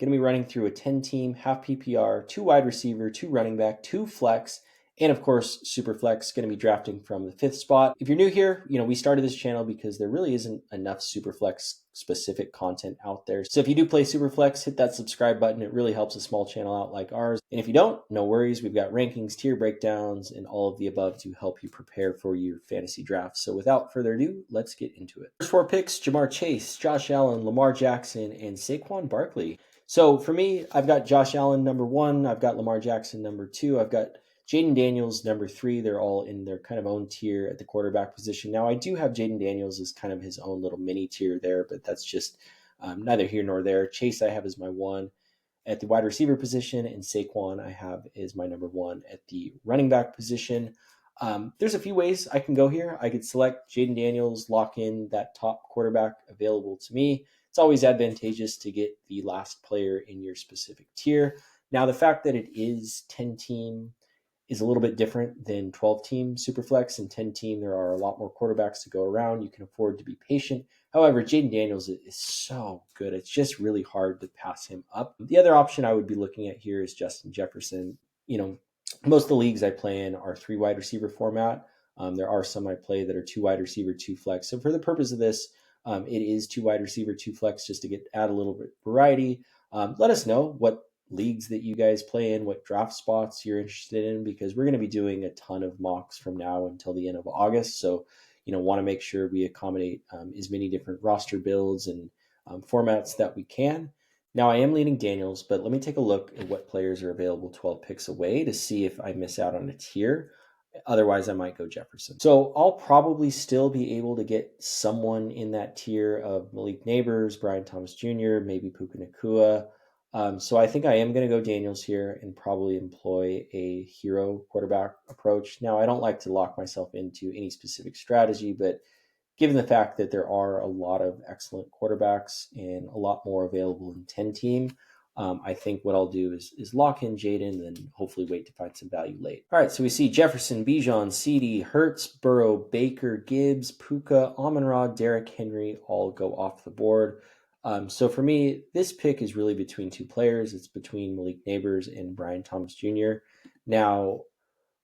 Going to be running through a 10-team, half PPR, 2 wide receiver, 2 running back, 2 flex, and of course, Superflex. Going to be drafting from the 5th spot. If you're new here, we started this channel because there really isn't enough Superflex specific content out there. So if you do play Superflex, hit that subscribe button. It really helps a small channel out like ours. And if you don't, no worries. We've got rankings, tier breakdowns, and all of the above to help you prepare for your fantasy draft. So without further ado, let's get into it. First 4 picks: Jamar Chase, Josh Allen, Lamar Jackson, and Saquon Barkley. So for me, I've got Josh Allen number 1. I've got Lamar Jackson number 2. I've got Jaden Daniels number 3. They're all in their kind of own tier at the quarterback position. Now, I do have Jaden Daniels as kind of his own little mini tier there, but that's just neither here nor there. Chase I have as my 1 at the wide receiver position, and Saquon I have as my number 1 at the running back position. There's a few ways I can go here. I could select Jaden Daniels, lock in that top quarterback available to me. It's always advantageous to get the last player in your specific tier. Now, the fact that it is 10-team is a little bit different than 12-team Superflex. And 10-team, there are a lot more quarterbacks to go around. You can afford to be patient. However, Jaden Daniels is so good. It's just really hard to pass him up. The other option I would be looking at here is Justin Jefferson. Most of the leagues I play in are 3 wide receiver format. There are some I play that are 2 wide receiver, 2 flex. So for the purpose of this, it is 2 wide receiver, 2 flex, just to add a little bit of variety. Let us know what leagues that you guys play in, what draft spots you're interested in, because we're going to be doing a ton of mocks from now until the end of August. So, want to make sure we accommodate as many different roster builds and formats that we can. Now, I am leaning Daniels, but let me take a look at what players are available 12 picks away to see if I miss out on a tier. Otherwise, I might go Jefferson. So I'll probably still be able to get someone in that tier of Malik Neighbors, Brian Thomas Jr., maybe Puka Nacua. So I think I am going to go Daniels here and probably employ a hero quarterback approach. Now, I don't like to lock myself into any specific strategy, but given the fact that there are a lot of excellent quarterbacks and a lot more available in 10-team, I think what I'll do is lock in Jaden and then hopefully wait to find some value late. All right, so we see Jefferson, Bijan, CD, Hurts, Burrow, Baker, Gibbs, Puka, Amon-Ra, Derrick Henry all go off the board. So for me, this pick is really between 2 players. It's between Malik Neighbors and Brian Thomas Jr. Now,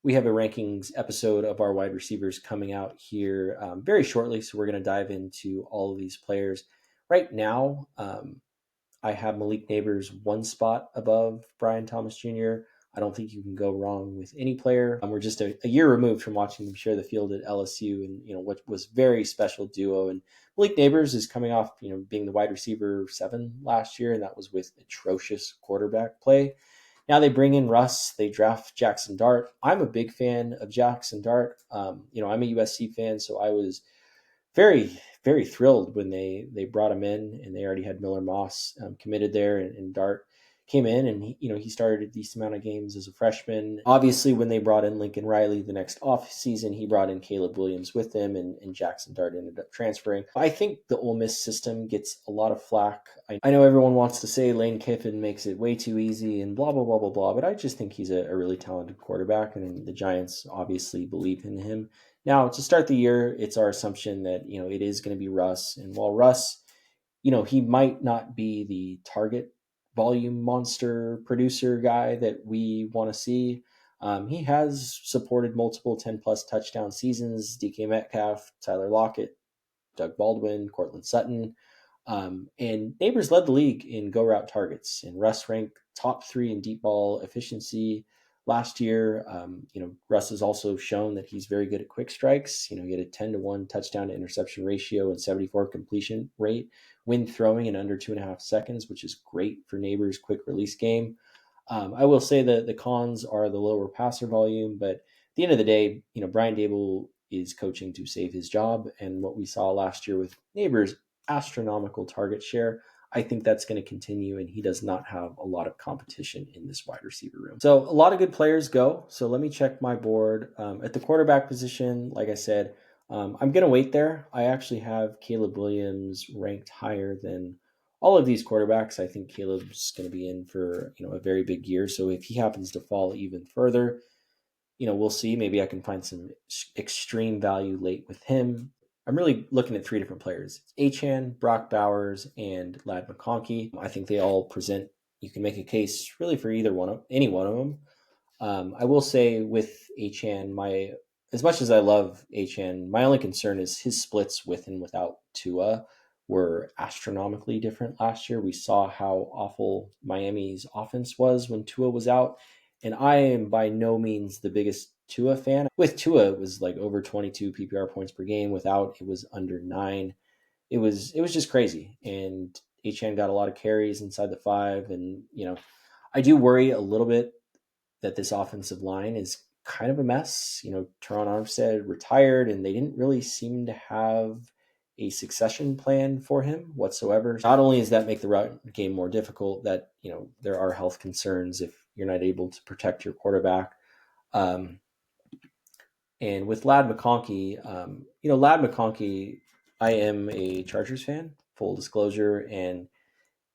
we have a rankings episode of our wide receivers coming out here very shortly, so we're going to dive into all of these players. Right now, I have Malik Neighbors 1 spot above Brian Thomas Jr. I don't think you can go wrong with any player. We're just a year removed from watching them share the field at LSU and, what was very special duo. And Malik Neighbors is coming off, being the wide receiver 7 last year, and that was with atrocious quarterback play. Now they bring in Russ. They draft Jackson Dart. I'm a big fan of Jackson Dart. I'm a USC fan, so I was very, very thrilled when they brought him in, and they already had Miller Moss committed there, and Dart came in, and he started a decent amount of games as a freshman. Obviously, when they brought in Lincoln Riley the next off season, he brought in Caleb Williams with him, and Jackson Dart ended up transferring. I think the Ole Miss system gets a lot of flack. I know everyone wants to say Lane Kiffin makes it way too easy and blah, blah, blah, blah, blah, but I just think he's a really talented quarterback, and the Giants obviously believe in him. Now, to start the year, it's our assumption that, it is going to be Russ. And while Russ, he might not be the target volume monster producer guy that we want to see, he has supported multiple 10-plus touchdown seasons. DK Metcalf, Tyler Lockett, Doug Baldwin, Cortland Sutton. And Neighbors led the league in go-route targets. And Russ ranked top 3 in deep ball efficiency last year. Russ has also shown that he's very good at quick strikes. He had a 10-to-1 touchdown to interception ratio and 74 completion rate when throwing in under 2.5 seconds, which is great for Neighbors' quick release game. I will say that the cons are the lower passer volume, but at the end of the day, Brian Dable is coaching to save his job. And what we saw last year with Neighbors' astronomical target share, I think that's going to continue, and he does not have a lot of competition in this wide receiver room. So a lot of good players go. So let me check my board. At the quarterback position, like I said, I'm going to wait there. I actually have Caleb Williams ranked higher than all of these quarterbacks. I think Caleb's going to be in for a very big year. So if he happens to fall even further, we'll see. Maybe I can find some extreme value late with him. I'm really looking at 3 different players. It's Achane, Brock Bowers, and Ladd McConkey. I think they all present you can make a case really for any one of them. I will say with Achan, my as much as I love Achan, my only concern is his splits with and without Tua were astronomically different last year. We saw how awful Miami's offense was when Tua was out, and I am by no means the biggest Tua fan. With Tua, it was like over 22 PPR points per game. Without, it was under 9. It was just crazy, and Achan got a lot of carries inside the 5, and I do worry a little bit that this offensive line is kind of a mess. Teron Armstead retired, and they didn't really seem to have a succession plan for him whatsoever. Not only does that make the run game more difficult, that there are health concerns if you're not able to protect your quarterback. Um, and with Lad McConkey, Lad McConkey, I am a Chargers fan, full disclosure, and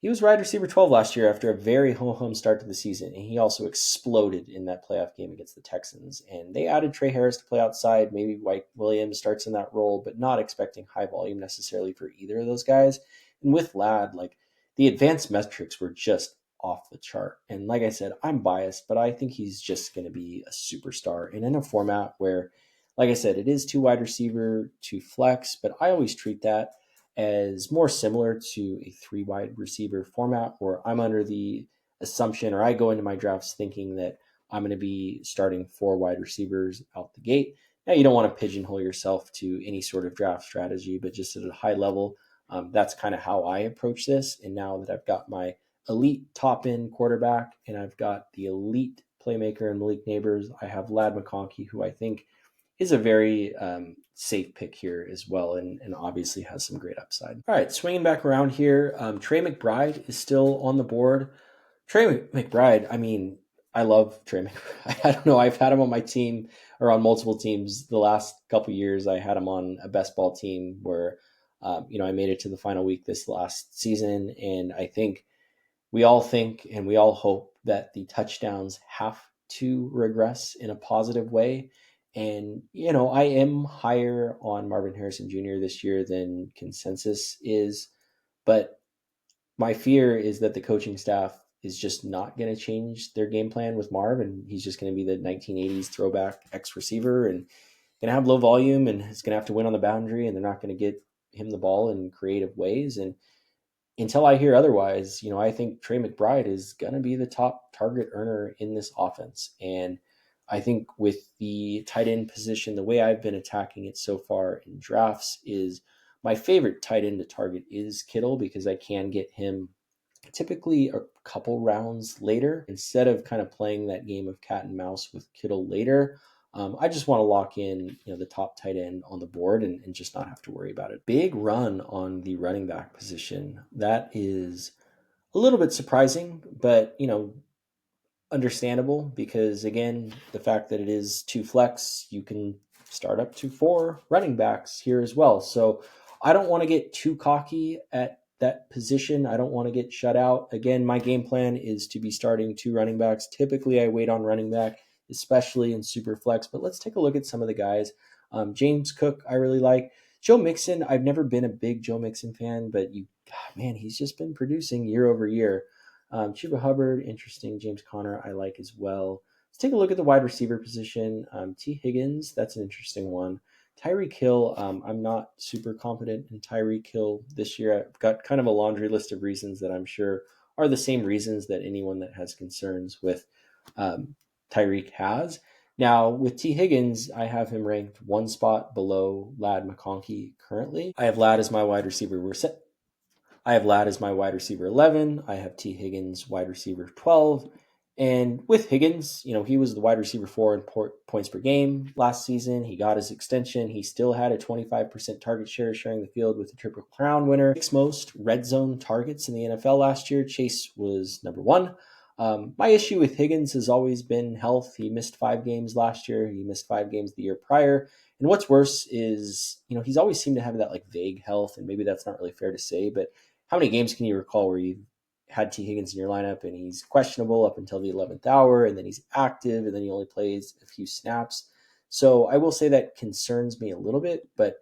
he was wide receiver 12 last year after a very ho-hum start to the season, and he also exploded in that playoff game against the Texans. And they added Trey Harris to play outside. Maybe White Williams starts in that role, but not expecting high volume necessarily for either of those guys. And with Ladd, like the advanced metrics were just off the chart. And like I said, I'm biased, but I think he's just going to be a superstar. And in a format where, like I said, it is 2 wide receiver, 2 flex, but I always treat that as more similar to a 3 wide receiver format where I'm under the assumption, or I go into my drafts thinking that I'm going to be starting 4 wide receivers out the gate. Now, you don't want to pigeonhole yourself to any sort of draft strategy, but just at a high level, that's kind of how I approach this. And now that I've got my elite top end quarterback and I've got the elite playmaker and Malik Neighbors, I have Ladd McConkey, who I think is a very safe pick here as well, and obviously has some great upside. All right, swinging back around here, Trey McBride is still on the board. Trey McBride, I mean, I love Trey McBride. I don't know, I've had him on my team or on multiple teams the last couple years. I had him on a best ball team where, I made it to the final week this last season, and I think we all think and we all hope that the touchdowns have to regress in a positive way. And, I am higher on Marvin Harrison Jr. this year than consensus is. But my fear is that the coaching staff is just not going to change their game plan with Marv. And he's just going to be the 1980s throwback X receiver and going to have low volume and is going to have to win on the boundary. And they're not going to get him the ball in creative ways. And until I hear otherwise, I think Trey McBride is going to be the top target earner in this offense. And I think with the tight end position, the way I've been attacking it so far in drafts is my favorite tight end to target is Kittle because I can get him typically a couple rounds later instead of kind of playing that game of cat and mouse with Kittle later. I just want to lock in, the top tight end on the board and just not have to worry about it. Big run on the running back position. That is a little bit surprising, but understandable because again, the fact that it is 2 flex, you can start up to 4 running backs here as well. So I don't want to get too cocky at that position. I don't want to get shut out. Again, my game plan is to be starting 2 running backs. Typically, I wait on running back, especially in super flex. But let's take a look at some of the guys. James Cook, I really like. Joe Mixon, I've never been a big Joe Mixon fan, but man, he's just been producing year over year. Chuba Hubbard, interesting. James Conner, I like as well. Let's take a look at the wide receiver position. T. Higgins, that's an interesting one. Tyreek Hill, I'm not super confident in Tyreek Hill this year. I've got kind of a laundry list of reasons that I'm sure are the same reasons that anyone that has concerns with Tyreek has. Now, with T. Higgins, I have him ranked 1 spot below Ladd McConkey currently. I have Ladd as my wide receiver. I have Ladd as my wide receiver 11. I have T. Higgins wide receiver 12. And with Higgins, he was the wide receiver 4 in points per game last season. He got his extension. He still had a 25% target share, sharing the field with the Triple Crown winner. 6 most red zone targets in the NFL last year. Chase was number 1. My issue with Higgins has always been health. He missed 5 games last year. He missed 5 games the year prior. And what's worse is, he's always seemed to have that like vague health, and maybe that's not really fair to say, but how many games can you recall where you had T. Higgins in your lineup and he's questionable up until the 11th hour and then he's active and then he only plays a few snaps? So I will say that concerns me a little bit, but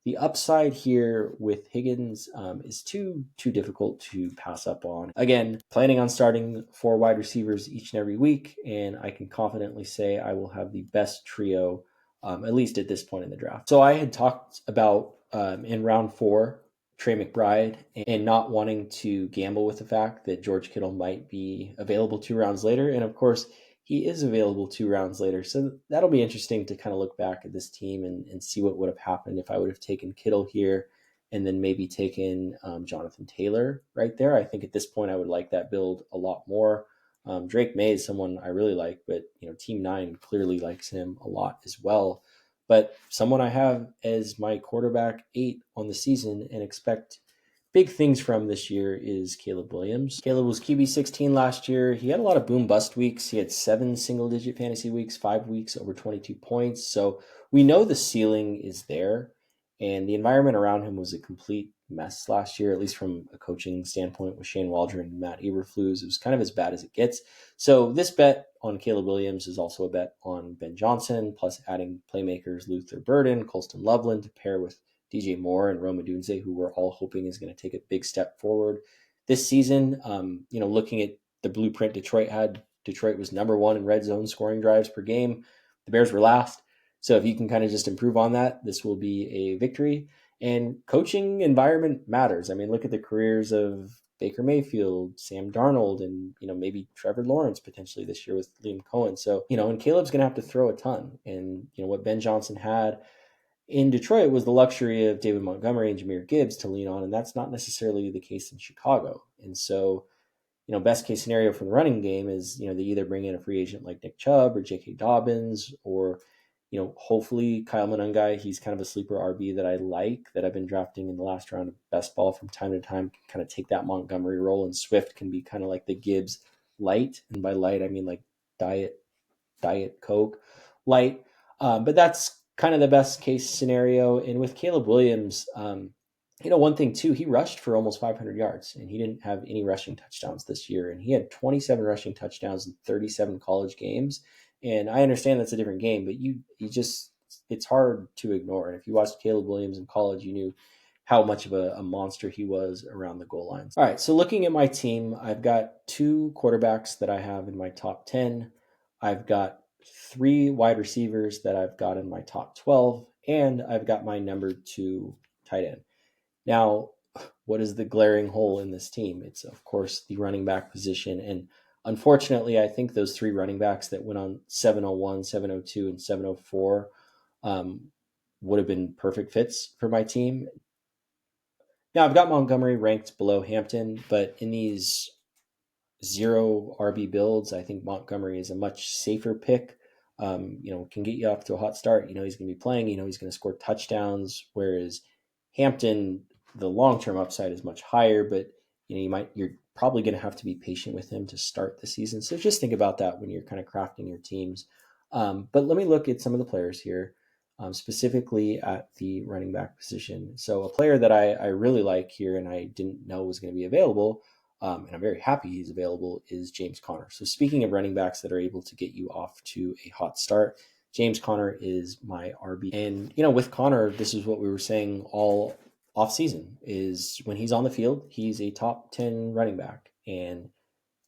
The upside here with Higgins is too difficult to pass up on. Again, planning on starting 4 wide receivers each and every week, and I can confidently say I will have the best trio, at least at this point in the draft. So I had talked about in round 4 Trey McBride and not wanting to gamble with the fact that George Kittle might be available 2 rounds later, and of course he is available 2 rounds later. So that'll be interesting to kind of look back at this team and see what would have happened if I would have taken Kittle here and then maybe taken Jonathan Taylor right there. I think at this point I would like that build a lot more. Drake May is someone I really like, but Team 9 clearly likes him a lot as well. But someone I have as my quarterback 8 on the season and expect big things from this year is Caleb Williams. Caleb was QB 16 last year. He had a lot of boom bust weeks. He had 7 single digit fantasy weeks, 5 weeks over 22 points. So we know the ceiling is there, and the environment around him was a complete mess last year, at least from a coaching standpoint with Shane Waldron and Matt Eberflus. It was kind of as bad as it gets. So this bet on Caleb Williams is also a bet on Ben Johnson, plus adding playmakers Luther Burden, Colston Loveland to pair with DJ Moore and Rome Odunze, who we're all hoping is going to take a big step forward this season. Looking at the blueprint Detroit had, Detroit was number 1 in red zone scoring drives per game. The Bears were last. So if you can kind of just improve on that, this will be a victory. And coaching environment matters. I mean, look at the careers of Baker Mayfield, Sam Darnold, and maybe Trevor Lawrence potentially this year with Liam Cohen. So and Caleb's going to have to throw a ton. And what Ben Johnson had in Detroit was the luxury of David Montgomery and Jahmyr Gibbs to lean on, and that's not necessarily the case in Chicago. And so, best case scenario for the running game is, they either bring in a free agent like Nick Chubb or J.K. Dobbins, or, hopefully Kyle Monangai. He's kind of a sleeper RB that I like, that I've been drafting in the last round of best ball from time to time, can kind of take that Montgomery role, and Swift can be kind of like the Gibbs light. And by light, I mean like Diet Coke light. But that's kind of the best case scenario. And with Caleb Williams, one thing too, he rushed for almost 500 yards, and he didn't have any rushing touchdowns this year. And he had 27 rushing touchdowns in 37 college games. And I understand that's a different game, but it's hard to ignore. And if you watched Caleb Williams in college, you knew how much of a monster he was around the goal lines. All right, so looking at my team, I've got 2 quarterbacks that I have in my top 10. I've got 3 wide receivers that I've got in my top 12, and I've got my number 2 tight end. Now, what is the glaring hole in this team? It's, of course, the running back position. And unfortunately, I think those 3 running backs that went on 701, 702, and 704 would have been perfect fits for my team. Now, I've got Montgomery ranked below Hampton, but in these 0 RB builds, I think Montgomery is a much safer pick. Can get you off to a hot start. He's going to be playing. He's going to score touchdowns. Whereas Hampton, the long-term upside is much higher, but you're probably going to have to be patient with him to start the season. So just think about that when you're kind of crafting your teams. But let me look at some of the players here, specifically at the running back position. So a player that I really like here and I didn't know was going to be available, and I'm very happy he's available, is James Conner. So speaking of running backs that are able to get you off to a hot start, James Conner is my RB. And, with Conner, this is what we were saying all offseason, is when he's on the field, he's a top 10 running back. And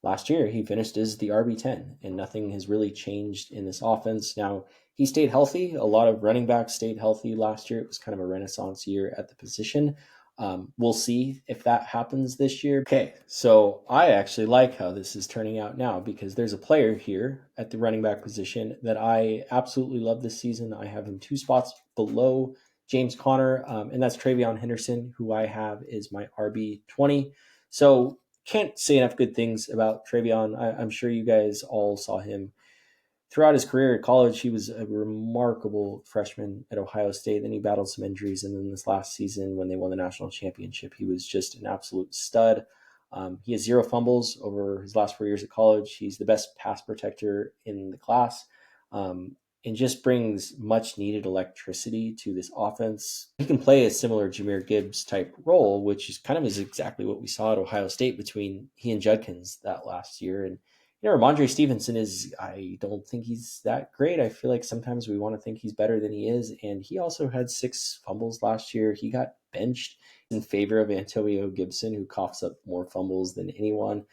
last year, he finished as the RB10, and nothing has really changed in this offense. Now, he stayed healthy. A lot of running backs stayed healthy last year. It was kind of a renaissance year at the position. We'll see if that happens this year. Okay, so I actually like how this is turning out now, because there's a player here at the running back position that I absolutely love this season. I have him 2 spots below James Conner, and that's Travion Henderson, who I have is my RB20. So can't say enough good things about Travion. I'm sure you guys all saw him throughout his career at college. He was a remarkable freshman at Ohio State. Then he battled some injuries. And then this last season, when they won the national championship, he was just an absolute stud. He has 0 fumbles over his last 4 years at college. He's the best pass protector in the class, and just brings much needed electricity to this offense. He can play a similar Jahmyr Gibbs type role, which is exactly what we saw at Ohio State between he and Judkins that last year. And Ramondre Stevenson I don't think he's that great. I feel like sometimes we want to think he's better than he is. And he also had 6 fumbles last year. He got benched in favor of Antonio Gibson, who coughs up more fumbles than anyone.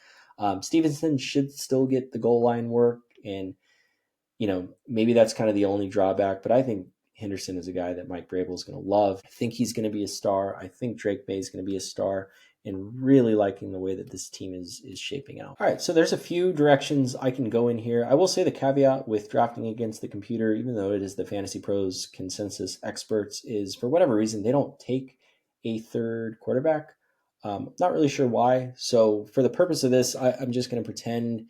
Stevenson should still get the goal line work. And, maybe that's kind of the only drawback. But I think Henderson is a guy that Mike Vrabel is going to love. I think he's going to be a star. I think Drake May is going to be a star, and really liking the way that this team is shaping out. All right, so there's a few directions I can go in here. I will say the caveat with drafting against the computer, even though it is the Fantasy Pros consensus experts, is for whatever reason, they don't take a third quarterback. Not really sure why. So for the purpose of this, I'm just going to pretend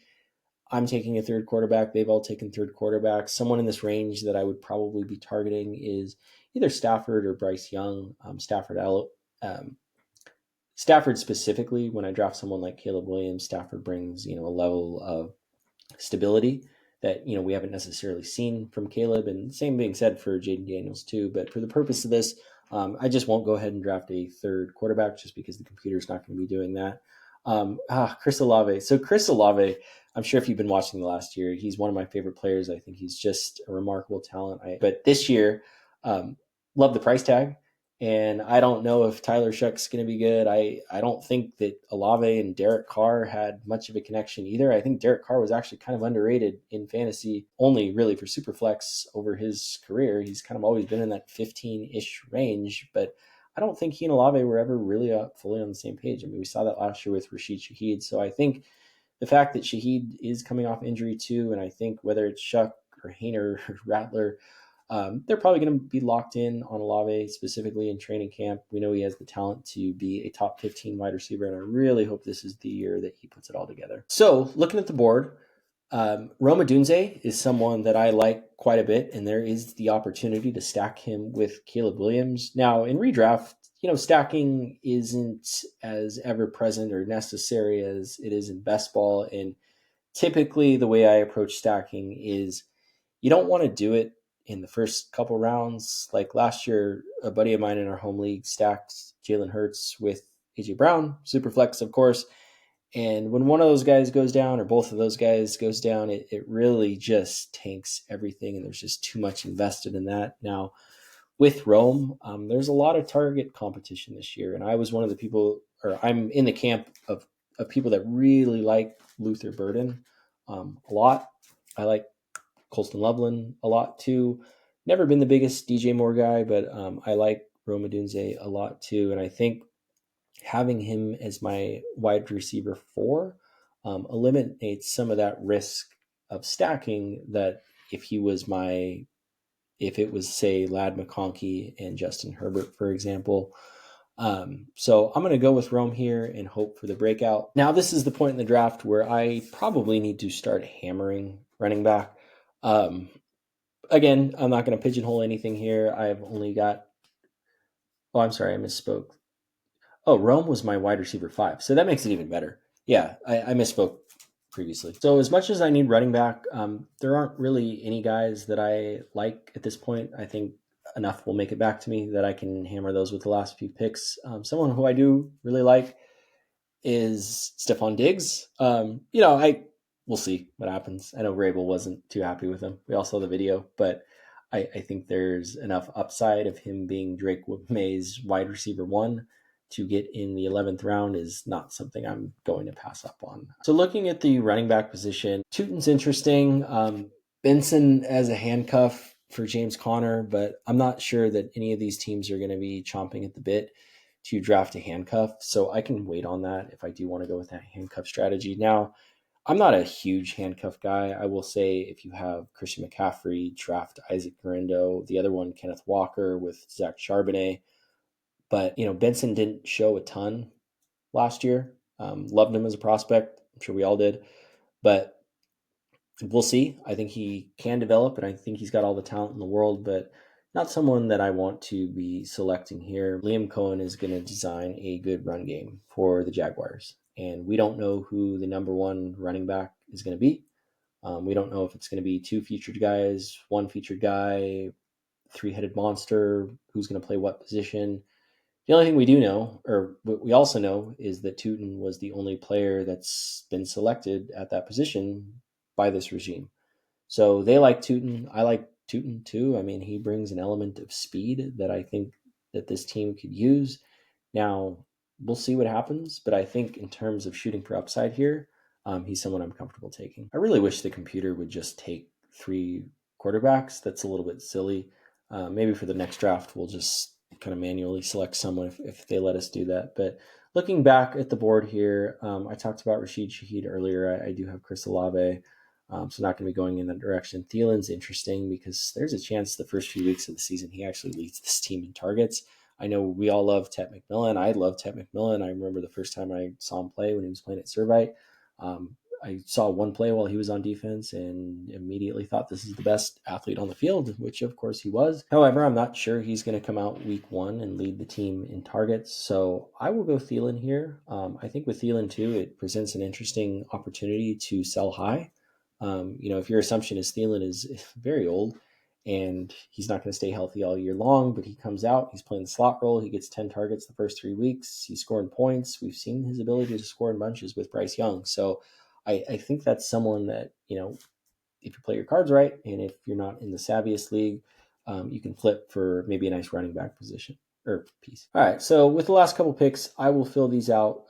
I'm taking a third quarterback. They've all taken third quarterbacks. Someone in this range that I would probably be targeting is either Stafford or Bryce Young. Stafford specifically, when I draft someone like Caleb Williams, Stafford brings, a level of stability that, we haven't necessarily seen from Caleb. And same being said for Jaden Daniels too. But for the purpose of this, I just won't go ahead and draft a third quarterback just because the computer's not going to be doing that. Chris Olave. So Chris Olave, I'm sure if you've been watching the last year, he's one of my favorite players. I think he's just a remarkable talent. But this year, love the price tag. And I don't know if Tyler Shuck's going to be good. I don't think that Olave and Derek Carr had much of a connection either. I think Derek Carr was actually kind of underrated in fantasy, only really for Superflex over his career. He's kind of always been in that 15-ish range, but I don't think he and Olave were ever really fully on the same page. I mean, we saw that last year with Rashid Shaheed. So I think the fact that Shaheed is coming off injury too, and I think whether it's Shuck or Hayner or Rattler, they're probably going to be locked in on Olave specifically in training camp. We know he has the talent to be a top 15 wide receiver, and I really hope this is the year that he puts it all together. So looking at the board, Rome Odunze is someone that I like quite a bit, and there is the opportunity to stack him with Caleb Williams. Now, in redraft, stacking isn't as ever present or necessary as it is in best ball, and typically the way I approach stacking is you don't want to do it in the first couple rounds. Like last year, a buddy of mine in our home league stacked Jalen Hurts with AJ Brown, Superflex, of course. And when one of those guys goes down or both of those guys goes down, it really just tanks everything. And there's just too much invested in that. Now, with Rome, there's a lot of target competition this year. And I was one of the people, or I'm in the camp of people that really like Luther Burden a lot. I like Colston Loveland a lot too. Never been the biggest DJ Moore guy, but I like Rome Odunze a lot too. And I think having him as my wide receiver 4 eliminates some of that risk of stacking that if it was say Lad McConkey and Justin Herbert, for example. So I'm going to go with Rome here and hope for the breakout. Now, this is the point in the draft where I probably need to start hammering running back. Again, I'm not going to pigeonhole anything here. I've only got, I'm sorry, I misspoke. Oh, Rome was my wide receiver 5. So that makes it even better. Yeah, I misspoke previously. So as much as I need running back, there aren't really any guys that I like at this point. I think enough will make it back to me that I can hammer those with the last few picks. Someone who I do really like is Stephon Diggs. We'll see what happens. I know Vrabel wasn't too happy with him. We all saw the video, but I think there's enough upside of him being Drake May's wide receiver 1 to get in the 11th round is not something I'm going to pass up on. So looking at the running back position, Tootin's interesting. Benson as a handcuff for James Conner, but I'm not sure that any of these teams are going to be chomping at the bit to draft a handcuff. So I can wait on that if I do want to go with that handcuff strategy. Now, I'm not a huge handcuff guy. I will say if you have Christian McCaffrey, draft Isaac Guerrero, the other one, Kenneth Walker with Zach Charbonnet. But, Benson didn't show a ton last year. Loved him as a prospect. I'm sure we all did. But we'll see. I think he can develop, and I think he's got all the talent in the world, but not someone that I want to be selecting here. Liam Cohen is going to design a good run game for the Jaguars, and we don't know who the number 1 running back is going to be. We don't know if it's going to be 2 featured guys, 1 featured guy, 3-headed monster, who's going to play what position. The only thing we do know, or what we also know, is that Tootin was the only player that's been selected at that position by this regime. So they like Tootin. I like Tootin too. I mean, he brings an element of speed that I think that this team could use. Now, we'll see what happens, but I think in terms of shooting for upside here, he's someone I'm comfortable taking. I really wish the computer would just take 3 quarterbacks. That's a little bit silly. Maybe for the next draft, we'll just kind of manually select someone if they let us do that. But looking back at the board here, I talked about Rashid Shaheed earlier. I do have Chris Olave. So not going to be going in that direction. Thielen's interesting because there's a chance the first few weeks of the season he actually leads this team in targets. I know we all love Tet McMillan. I love Tet McMillan. I remember the first time I saw him play when he was playing at Servite. I saw one play while he was on defense and immediately thought this is the best athlete on the field, which of course he was. However, I'm not sure he's going to come out week 1 and lead the team in targets. So I will go Thielen here. I think with Thielen too, it presents an interesting opportunity to sell high. If your assumption is Thielen is very old and he's not going to stay healthy all year long, but he comes out, he's playing the slot role, he gets 10 targets the first 3 weeks, he's scoring points. We've seen his ability to score in bunches with Bryce Young. So I think that's someone that, if you play your cards right and if you're not in the savviest league, you can flip for maybe a nice running back position or piece. All right, so with the last couple picks, I will fill these out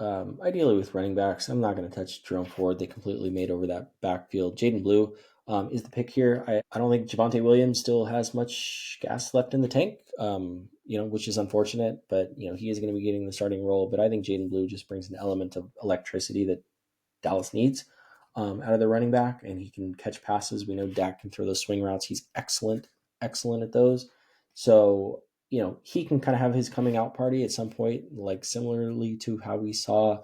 ideally with running backs. I'm not going to touch Jerome Ford. They completely made over that backfield. Jaden Blue is the pick here. I don't think Javonte Williams still has much gas left in the tank, which is unfortunate, but, he is going to be getting the starting role. But I think Jaden Blue just brings an element of electricity that Dallas needs out of the running back, and he can catch passes. We know Dak can throw those swing routes. He's excellent at those. So, he can kind of have his coming out party at some point, like similarly to how we saw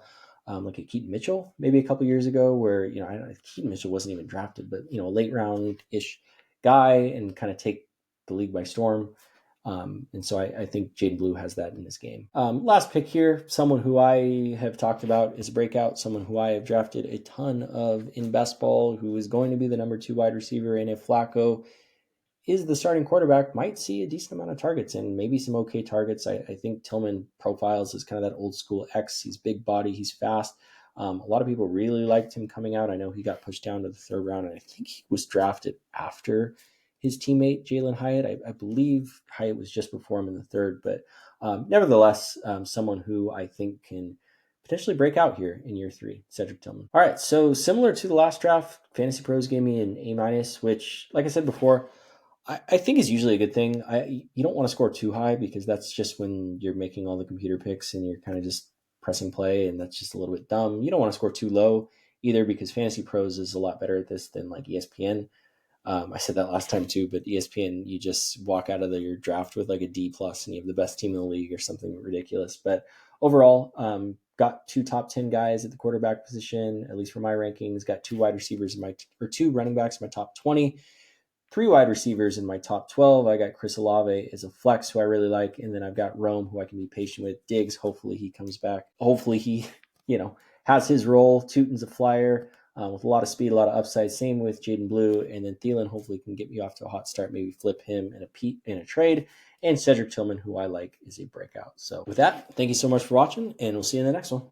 like a Keaton Mitchell maybe a couple years ago where, Keaton Mitchell wasn't even drafted, but, a late round-ish guy and kind of take the league by storm. And so I think Jaden Blue has that in this game. Last pick here, someone who I have talked about is a breakout, someone who I have drafted a ton of in best ball, who is going to be the number 2 wide receiver. And if Flacco is the starting quarterback, might see a decent amount of targets and maybe some okay targets. I think Tillman profiles as kind of that old school X. He's big body, he's fast. A lot of people really liked him coming out. I know he got pushed down to the 3rd round, and I think he was drafted after his teammate Jalen Hyatt. I believe Hyatt was just before him in the 3rd, but nevertheless, someone who I think can potentially break out here in year 3, Cedric Tillman. All right, so similar to the last draft, Fantasy Pros gave me an A-, which, like I said before, I think is usually a good thing. You don't want to score too high because that's just when you're making all the computer picks and you're kind of just pressing play, and that's just a little bit dumb. You don't want to score too low either because Fantasy Pros is a lot better at this than like ESPN. I said that last time too, but ESPN, you just walk out of your draft with like a D plus and you have the best team in the league or something ridiculous. But overall, got 2 top 10 guys at the quarterback position, at least for my rankings. Got 2 wide receivers or 2 running backs in my top 20. 3 wide receivers in my top 12. I got Chris Olave as a flex, who I really like. And then I've got Rome, who I can be patient with. Diggs, hopefully he comes back. Hopefully he, has his role. Tootin's a flyer with a lot of speed, a lot of upside. Same with Jaden Blue. And then Thielen hopefully can get me off to a hot start, maybe flip him in a trade. And Cedric Tillman, who I like, is a breakout. So with that, thank you so much for watching, and we'll see you in the next one.